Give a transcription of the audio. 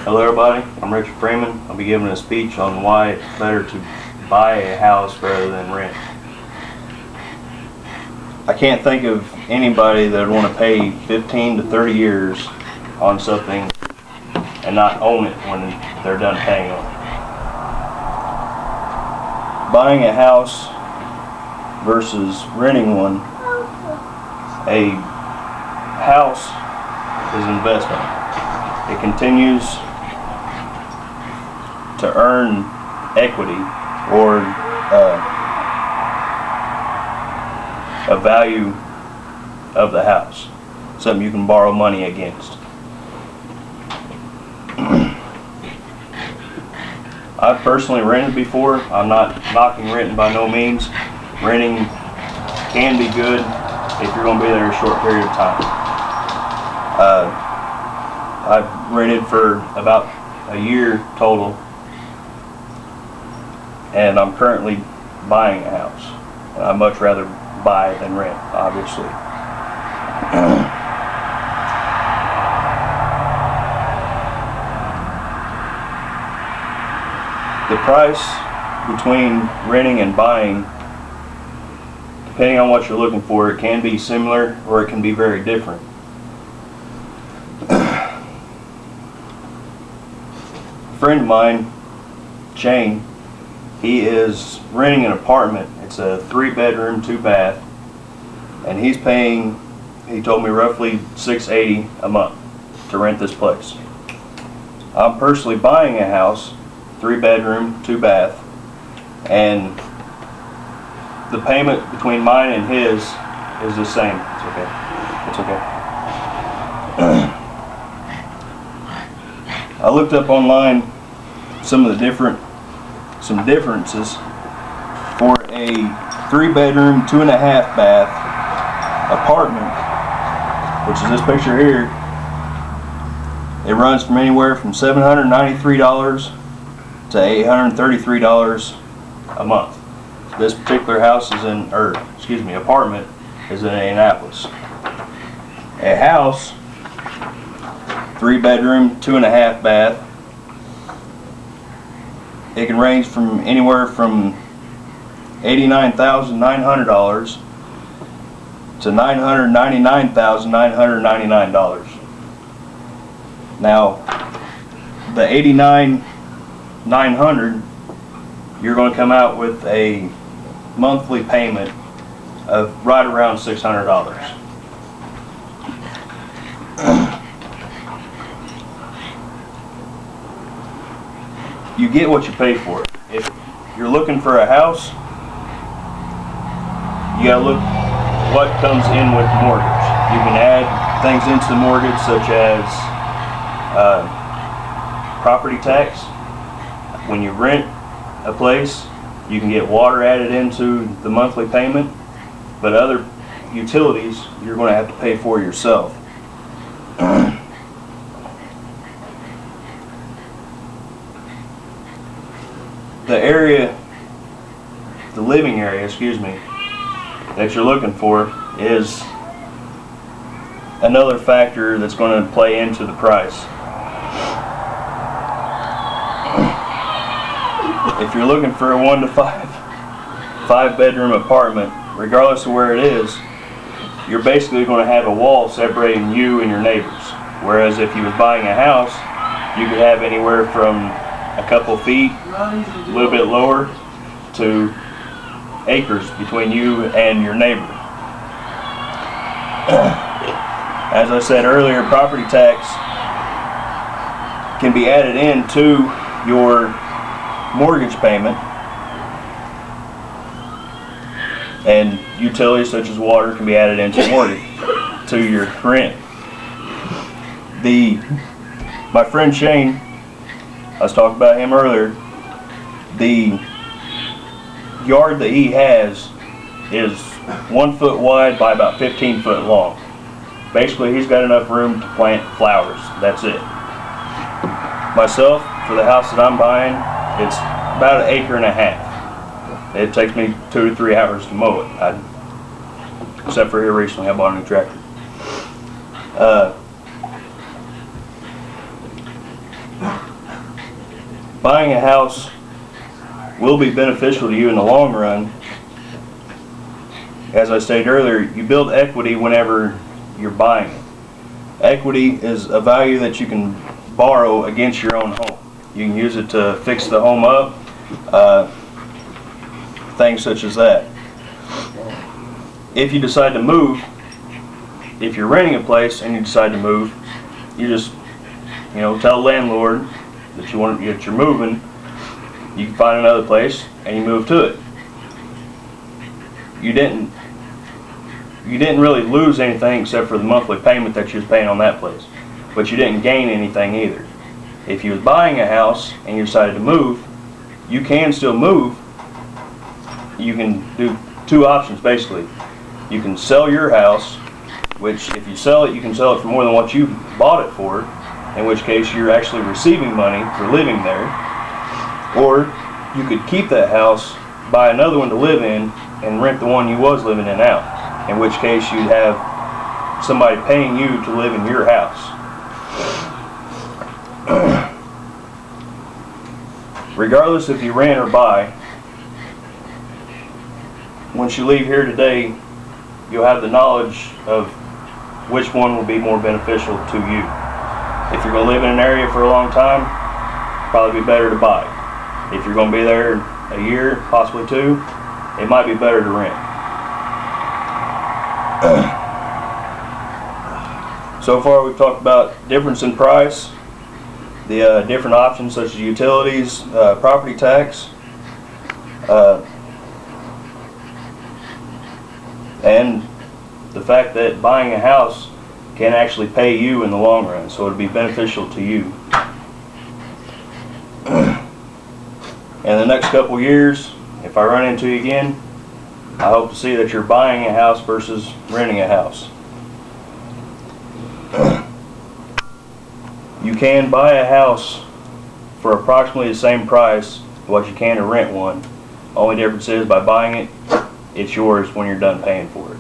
Hello everybody, I'm Richard Freeman. I'll be giving a speech on why it's better to buy a house rather than rent. I can't think of anybody that would want to pay 15 to 30 years on something and not own it when they're done paying on it. Buying a house versus renting one, a house is an investment. It continues to earn equity or a value of the house, something you can borrow money against. I've personally rented before. I'm not knocking renting by no means. Renting can be good if you're going to be there a short period of time. I've rented for about a year total, and I'm currently buying a house. I'd much rather buy than rent, obviously. The price between renting and buying, depending on what you're looking for, it can be similar or it can be very different. A friend of mine, Shane, he is renting an apartment. It's a 3-bedroom, 2-bath, and he's paying, he told me, roughly $680 a month to rent this place. I'm personally buying a house, 3-bedroom, 2-bath, and the payment between mine and his is the same. It's okay. It's okay. I looked up online some differences for a 3-bedroom, 2.5-bath apartment, which is this picture here. It runs from anywhere from $793 to $833 a month. This particular house is apartment is in Indianapolis. A house, 3-bedroom, 2.5-bath, it can range from anywhere from $89,900 to $999,999. Now, the $89,900, you're going to come out with a monthly payment of right around $600. You get what you pay for. If you're looking for a house, you gotta look what comes in with the mortgage. You can add things into the mortgage such as property tax. When you rent a place, you can get water added into the monthly payment, but other utilities you're going to have to pay for yourself. The living area, that you're looking for is another factor that's going to play into the price. If you're looking for a 1 to 5-bedroom apartment, regardless of where it is, you're basically going to have a wall separating you and your neighbors. Whereas if you was buying a house, you could have anywhere from a couple feet, a little bit lower, to acres between you and your neighbor. As I said earlier, property tax can be added into your mortgage payment, and utilities such as water can be added into to your rent. My friend Shane, I was talking about him earlier, the yard that he has is 1 foot wide by about 15 foot long. Basically, he's got enough room to plant flowers. That's it. Myself, for the house that I'm buying, it's about 1.5 acres. It takes me 2 to 3 hours to mow it. Except for here recently, I bought a new tractor. buying a house will be beneficial to you in the long run. As I stated earlier, you build equity whenever you're buying it. Equity is a value that you can borrow against your own home. You can use it to fix the home up, things such as that. If you decide to move, if you're renting a place and you decide to move, you just, tell the landlord that you're moving. You can find another place and you move to it. You didn't really lose anything except for the monthly payment that you was paying on that place, but you didn't gain anything either. If you was buying a house and you decided to move, you can still move. You can do two options basically. You can sell your house, which if you sell it, you can sell it for more than what you bought it for, in which case you're actually receiving money for living there. Or you could keep that house, buy another one to live in, and rent the one you was living in out, in which case you'd have somebody paying you to live in your house. Regardless if you rent or buy, once you leave here today, you'll have the knowledge of which one will be more beneficial to you. If you're going to live in an area for a long time, probably be better to buy. If you're going to be there a year, possibly two, it might be better to rent. So far we've talked about difference in price, the different options such as utilities, property tax, and the fact that buying a house can actually pay you in the long run, so it'll be beneficial to you. In the next couple years, if I run into you again, I hope to see that you're buying a house versus renting a house. You can buy a house for approximately the same price what you can to rent one. Only difference is by buying it, it's yours when you're done paying for it.